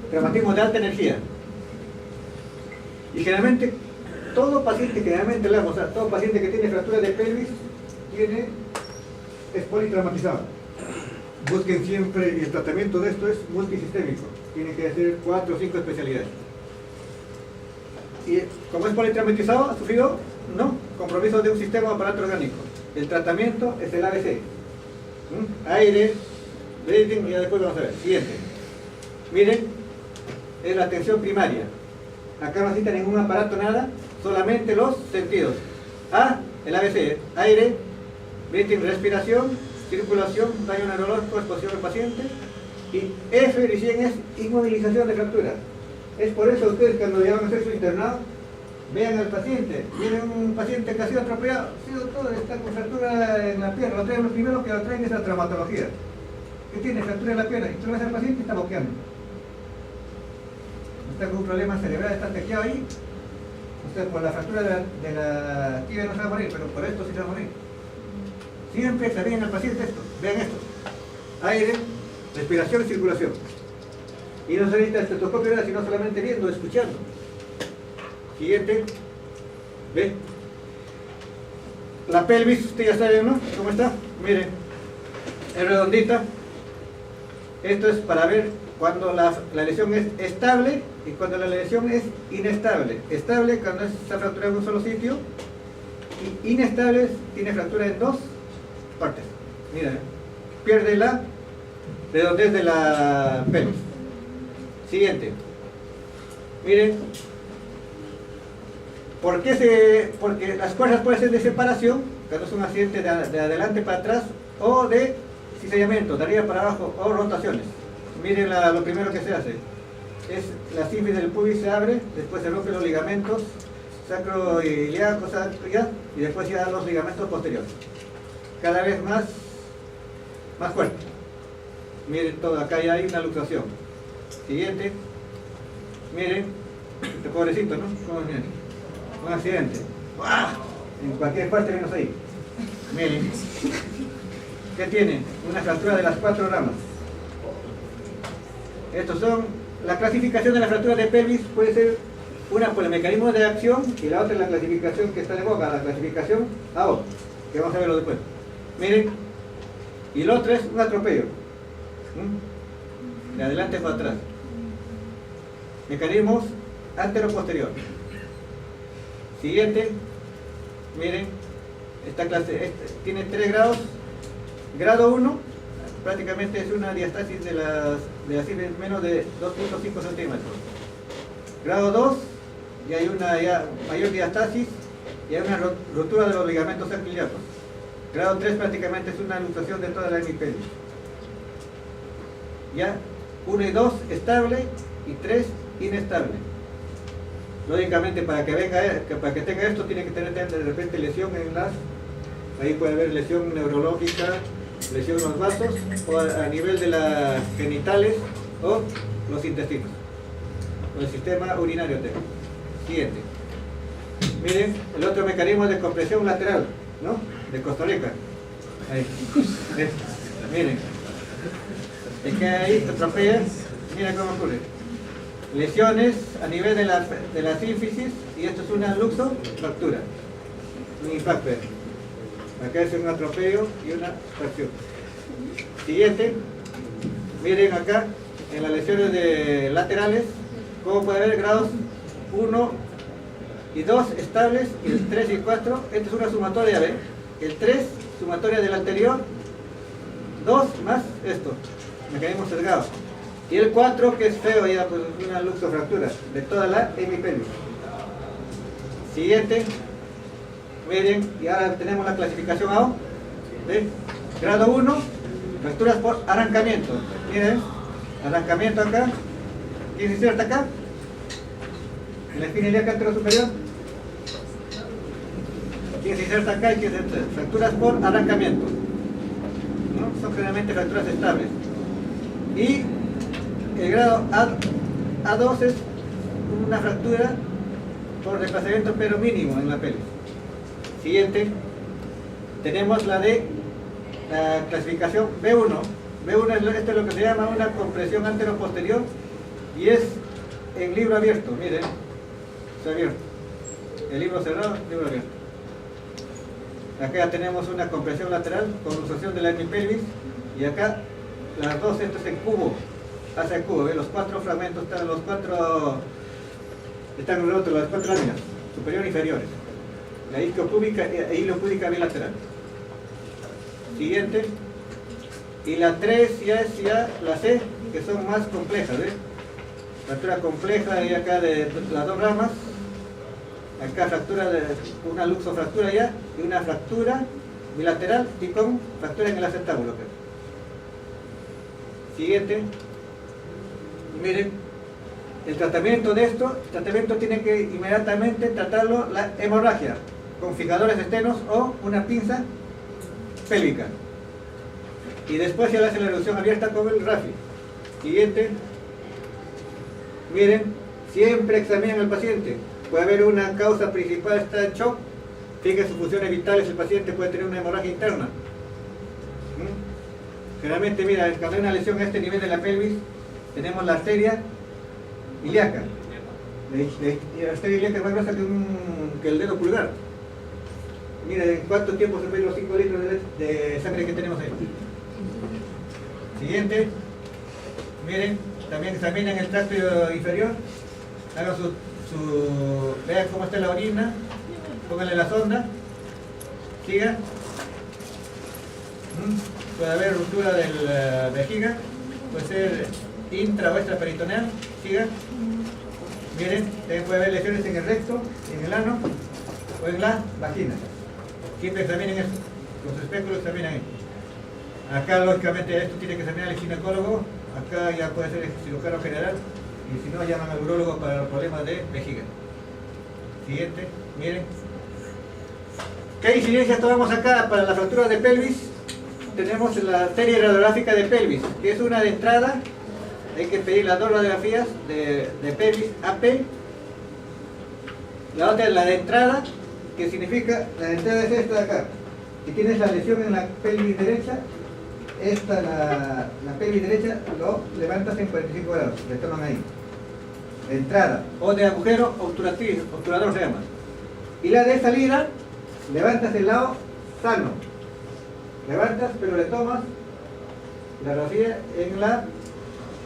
traumatismo de alta energía. Y generalmente, todo paciente que tiene fractura de pelvis es politraumatizado. Busquen siempre, y el tratamiento de esto es multisistémico. Tiene que hacer 4 o 5 especialidades. Y como es politraumatizado, ha sufrido compromiso de un sistema o aparato orgánico. El tratamiento es el ABC. Aire, breathing, y ya después vamos a ver. Siguiente. Miren, es la atención primaria. Acá no necesita ningún aparato, nada, solamente los sentidos. A, el ABC, aire, breathing, respiración, circulación, daño neurológico, exposición al paciente. Y F, recién es inmovilización de fractura. Es por eso ustedes cuando ya van a hacer su internado, vean al paciente. Viene un paciente que ha sido atropellado, sí doctor, está con fractura en la pierna. Lo primero que lo traen es la traumatología. ¿Qué tiene? Fractura en la pierna. Y tú lo ves al paciente y está boqueando. Está con un problema cerebral, está tequeado ahí. O sea, por la fractura de la tibia no se va a morir, pero por esto sí se va a morir. Siempre examinen al paciente esto. Vean esto. Aire, respiración y circulación. Y no se necesita estetoscopio, sino solamente viendo, escuchando. Siguiente. ¿Ve? La pelvis, usted ya sabe, ¿no? ¿Cómo está? Miren. Es redondita. Esto es para ver cuando la lesión es estable y cuando la lesión es inestable. Estable cuando está fracturada en un solo sitio y inestable tiene fractura en 2 partes. Mira, pierde la redondez de la pelvis. Siguiente. Miren, porque las fuerzas pueden ser de separación, cuando es un accidente de adelante para atrás, o de cizallamiento, de arriba para abajo, o rotaciones. Miren lo primero que se hace. Es la sínfisis del pubis se abre, después se rompen los ligamentos sacroiliacos, y después ya los ligamentos posteriores. Cada vez más fuerte. Miren todo, acá ya hay una luxación. Siguiente. Miren, este pobrecito, ¿no? ¿Cómo es? Miren. Un accidente. ¡Uah! En cualquier parte menos ahí. Miren. ¿Qué tiene? Una fractura de las 4 ramas. Estos son, la clasificación de la fractura de pelvis puede ser una por el mecanismo de acción y la otra es la clasificación que está de boca, la clasificación AO, que vamos a verlo después. Miren, y el otro es un atropello. De adelante para atrás. Mecanismos antero-posterior. Siguiente, miren, esta clase tiene 3 grados. Grado 1, prácticamente es una diastasis de la sínfisis menos de 2.5 centímetros. Grado 2, ya hay una mayor diastasis y hay una rotura de los ligamentos sacroiliacos. Grado 3 prácticamente es una luxación de toda la hemipelvis. Ya, 1 y 2 estable y 3 inestable. Lógicamente para que tenga esto tiene que tener de repente lesión en las, ahí puede haber lesión neurológica, lesión en los vasos, o a nivel de las genitales o los intestinos, o el sistema urinario. Siguiente. Miren, el otro mecanismo de compresión lateral, ¿no? De Costa Rica. Ahí. Miren. Es que ahí te atropellas, mira cómo ocurre. Lesiones a nivel de la sínfisis, y esto es una luxo-fractura. Un impacto. Acá es un atropello y una fractura. Siguiente. Miren acá, en las lesiones laterales, como puede haber grados 1 y 2 estables, y el 3 y 4, esta es una sumatoria, ¿ven? El 3, sumatoria del anterior, 2 más esto, mecanismo sesgado. Y el 4, que es feo, ya pues una luxofractura de toda la hemipelvis. Siguiente. Miren, y ahora tenemos la clasificación AO. ¿Sí? Grado 1, fracturas por arrancamiento. Miren, arrancamiento acá. ¿Quién se inserta acá? En la espina ilíaca anterosuperior. ¿Quién se inserta acá y quién se inserta? Fracturas por arrancamiento. ¿No? Son generalmente fracturas estables. Y el grado A2 es una fractura por desplazamiento pero mínimo en la pelvis. Siguiente, tenemos la clasificación B1. B1 esto es lo que se llama una compresión antero-posterior y es en libro abierto, miren, está abierto. El libro cerrado, libro abierto. Acá ya tenemos una compresión lateral con luxación de la hemipelvis y acá las dos, esto es en cubo, hacia el cubo, ¿ve? Los 4 fragmentos están, están en el otro, las 4 láminas, superior e inferiores. La isquiopúbica e iliopúbica bilateral. Siguiente. Y la 3 ya es la C, que son más complejas, ¿ves? Fractura compleja y acá de las 2 ramas. Acá fractura de una luxofractura ya y una fractura bilateral y con fractura en el acetábulo. Siguiente. Miren, el tratamiento de esto, el tratamiento tiene que inmediatamente tratarlo la hemorragia con fijadores externos o una pinza pélvica. Y después se le hace la reducción abierta con el RAFI. Siguiente. Miren, siempre examinan al paciente. Puede haber una causa principal, está en shock. Fíjense sus funciones vitales, el paciente puede tener una hemorragia interna. Generalmente, mira, cuando hay una lesión a este nivel de la pelvis, tenemos la arteria ilíaca. La arteria ilíaca es más gruesa que el dedo pulgar. Mira, ¿en cuánto tiempo se ven los 5 litros de sangre que tenemos ahí? Siguiente. Miren, también examinan el tracto inferior. Hagan vean cómo está la orina. Pónganle la sonda. Siga. Puede haber ruptura de la vejiga. puede ser intra o extraperitoneal, siga. Miren, también puede haber lesiones en el recto, en el ano o en la vagina. Siempre examinen eso, los espéculos examinan esto. Acá lógicamente esto tiene que examinar el ginecólogo, acá ya puede ser el cirujano general y si no llaman al urólogo para los problemas de vejiga. Siguiente, miren. ¿Qué incidencias tomamos acá para las fracturas de pelvis? Tenemos la serie radiográfica de pelvis, que es una de entrada. Hay que pedir las dos radiografías de pelvis AP. La otra es la de entrada, que significa, la de entrada es esta de acá. Si tienes la lesión en la pelvis derecha, la pelvis derecha lo levantas en 45 grados, le toman ahí. De entrada, o de agujero obturador se llama. Y la de salida, levantas el lado sano. Levantas, pero le tomas la radiografía en la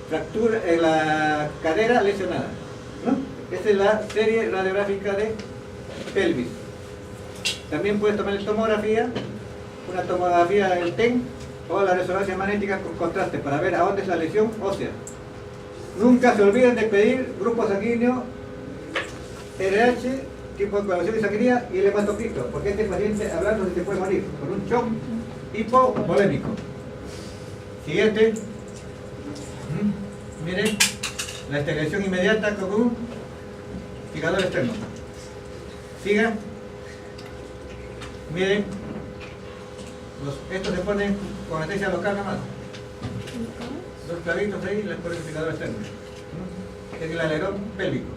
fractura, en la cadera lesionada, ¿no? Esa es la serie radiográfica de pelvis. También puedes tomar tomografía, una tomografía del TEN o la resonancia magnética con contraste para ver a dónde es la lesión ósea. Nunca se olviden de pedir grupo sanguíneo, RH, tipo de coagulación sanguínea y el hematocrito, porque este paciente hablando se puede morir con un shock hipovolémico. Siguiente. Miren, la esterilización inmediata con un fijador externo. Siga. Miren, estos se ponen con anestesia local nada más. Dos clavitos ahí y les ponen el fijador externo. Es el alerón pélvico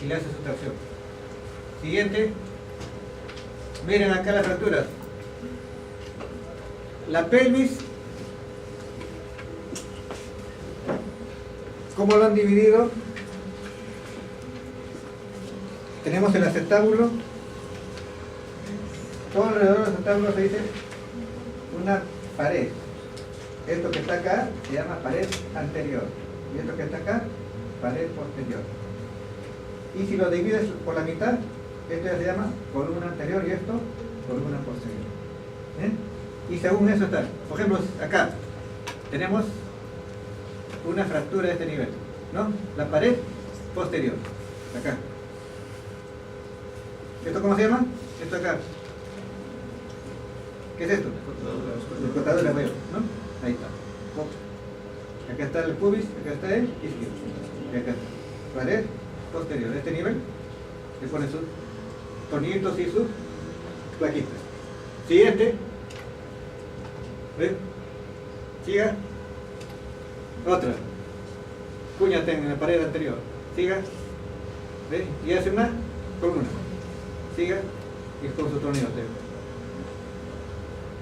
y le hace sustracción. Siguiente. Miren acá las fracturas. La pelvis, ¿cómo lo han dividido? Tenemos el acetábulo. Todo alrededor del acetábulo se dice una pared. Esto que está acá se llama pared anterior. Y esto que está acá, pared posterior. Y si lo divides por la mitad, esto ya se llama columna anterior y esto, columna posterior. Y según eso está. Por ejemplo, acá tenemos una fractura de este nivel, ¿no? La pared posterior, acá. ¿Esto cómo se llama? Esto acá. ¿Qué es esto? El cortador de huevo, ¿no? Ahí está. Acá está el pubis, acá está el isquio. Y acá está. Pared posterior. De este nivel se ponen sus tornillitos y sus plaquitas. Siguiente. ¿Ven? Siga. Otra. Cúñate en la pared anterior. Siga. ¿Ven? Y hace una columna. Siga. Y con sus tornillos.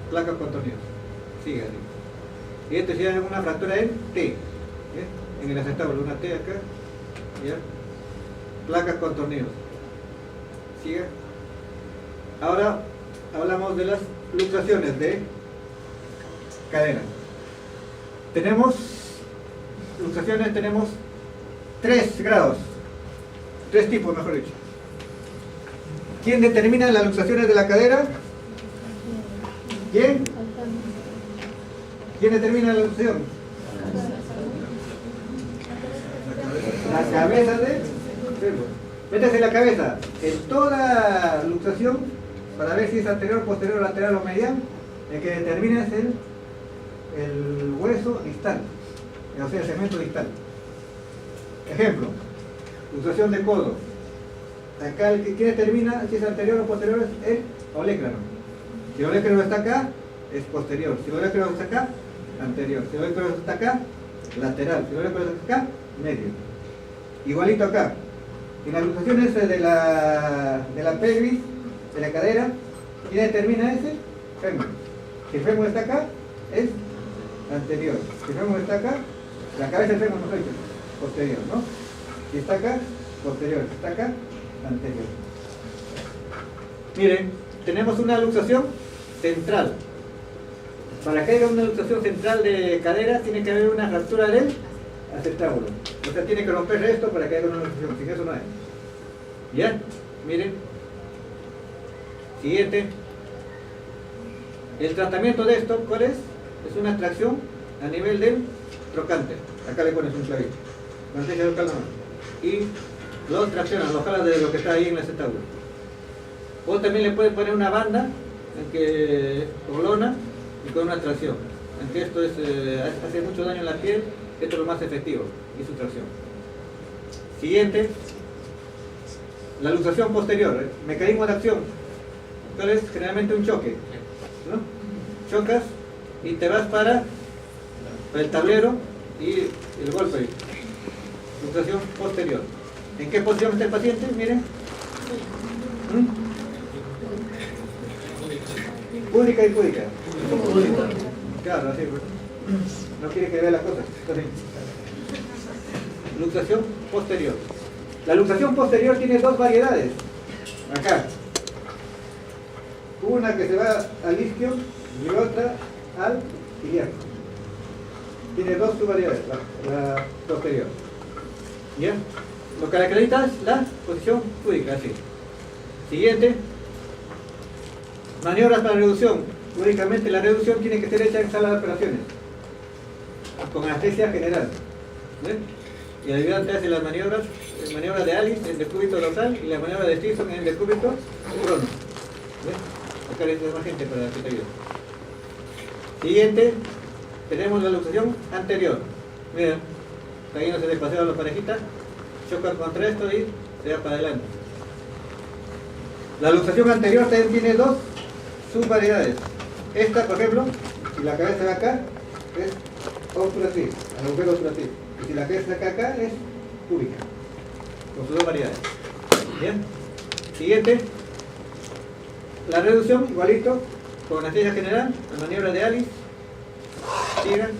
Placas con tornillos. Siga. Y este se llama una fractura en T. En el acetábulo. Una T acá. ¿Ya? Placas con tornillos. Siga. Ahora hablamos de las luxaciones de cadera. Tenemos luxaciones, tenemos 3 grados, 3 tipos mejor dicho. ¿Quién determina las luxaciones de la cadera? ¿Quién? ¿Quién determina la luxación? La cabeza de cerdo. Métase la cabeza en toda luxación para ver si es anterior, posterior, lateral o medial. El que determina es el hueso distal, o sea, el segmento distal. Ejemplo, luxación de codo. Acá el que determina si es anterior o posterior es el olecrano. Si el olecrano está acá, es posterior. Si el olecrano está acá, anterior. Si el olecrano está acá, lateral. Si el olecrano está acá, medio. Igualito acá. En las luxaciones de la pelvis, de la cadera, ¿quién determina ese? Fémur. Si el fémur está acá, es anterior. Si el fémur está acá, la cabeza del fémur no soy posterior, ¿no? Si está acá, posterior. Si está acá, anterior. Miren, tenemos una luxación central. Para que haya una luxación central de cadera, tiene que haber una fractura del acetábulo. O sea, tiene que romper esto para que haya una luxación. Sin eso no hay. ¿Ya? Miren. Siguiente. El tratamiento de esto, ¿cuál es? Es una extracción a nivel del trocante. Acá le pones un clavito. Con anestesia local nomás. Y lo traccionas, lo jalas de lo que está ahí en la acetábulo. O también le puedes poner una banda con lona y con una tracción. Aunque esto hace mucho daño en la piel, esto es lo más efectivo y su tracción. Siguiente, la luxación posterior, mecanismo de acción. ¿Cuál es? Generalmente un choque, ¿no? Chocas y te vas para el tablero y el golpe. Luxación posterior. ¿En qué posición está el paciente? Miren. Púdica y púdica. Claro, así. No quiere que vea las cosas. Luxación posterior. La luxación posterior tiene dos variedades. Acá. Una que se va al isquio y otra al ilíaco. Tiene dos subvariedades, la posterior. ¿Bien? Lo que caracteriza es la posición púdica, así. Siguiente. Maniobras para reducción. Únicamente la reducción tiene que ser hecha en sala de operaciones. Con anestesia general. ¿Ven? Y el ayudante hace las maniobras, maniobra de Alice en decúbito dorsal y la maniobra de Stinson en decúbito crono. ¿Ven? Acá le doy más gente para que te ayude. Siguiente, tenemos la luxación anterior. Miren, ahí no se despasean las parejitas, chocan contra esto y se va para adelante. La luxación anterior también tiene dos subvariedades. Esta, por ejemplo, si la cabeza de acá es obturatriz, al agujero obturativo. Y si la cabeza de acá es púbica. Con sus dos variedades. Bien. Siguiente. La reducción, igualito, con anestesia general, la maniobra de Alice. Sigan.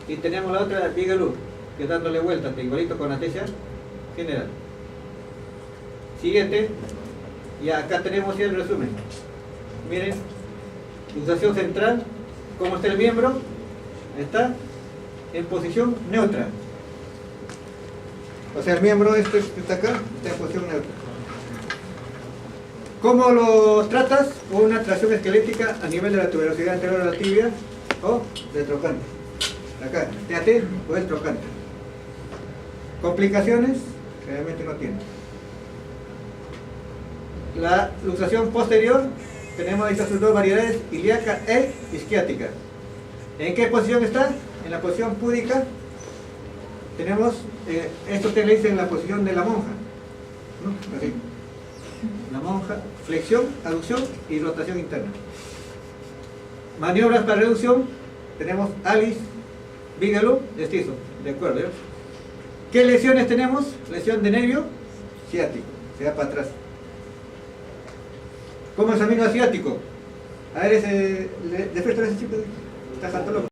Y tenemos la otra, Bigelow, que es dándole vueltas, igualito con anestesia general. Siguiente. Y acá tenemos ya el resumen. Miren, luxación central, ¿cómo está el miembro? Está en posición neutra. O sea, el miembro este que está acá está en posición neutra. ¿Cómo lo tratas? Con una tracción esquelética a nivel de la tuberosidad anterior a la tibia o del trocante. Acá, TAT o el trocante. Complicaciones, generalmente no tiene. La luxación posterior, tenemos ahí sus dos variedades, ilíaca e isquiática. ¿En qué posición está? En la posición púdica. Tenemos, esto te le dicen la posición de la monja, ¿no? Así. La monja, flexión, aducción y rotación interna. Maniobras para reducción, tenemos Alice, Bigelow, Stinson, ¿de acuerdo? ¿Eh? ¿Qué lesiones tenemos? Lesión de nervio ciático, se va para atrás. ¿Cómo es el nervio ciático? A ver, de frente a ese chico, está salto loco.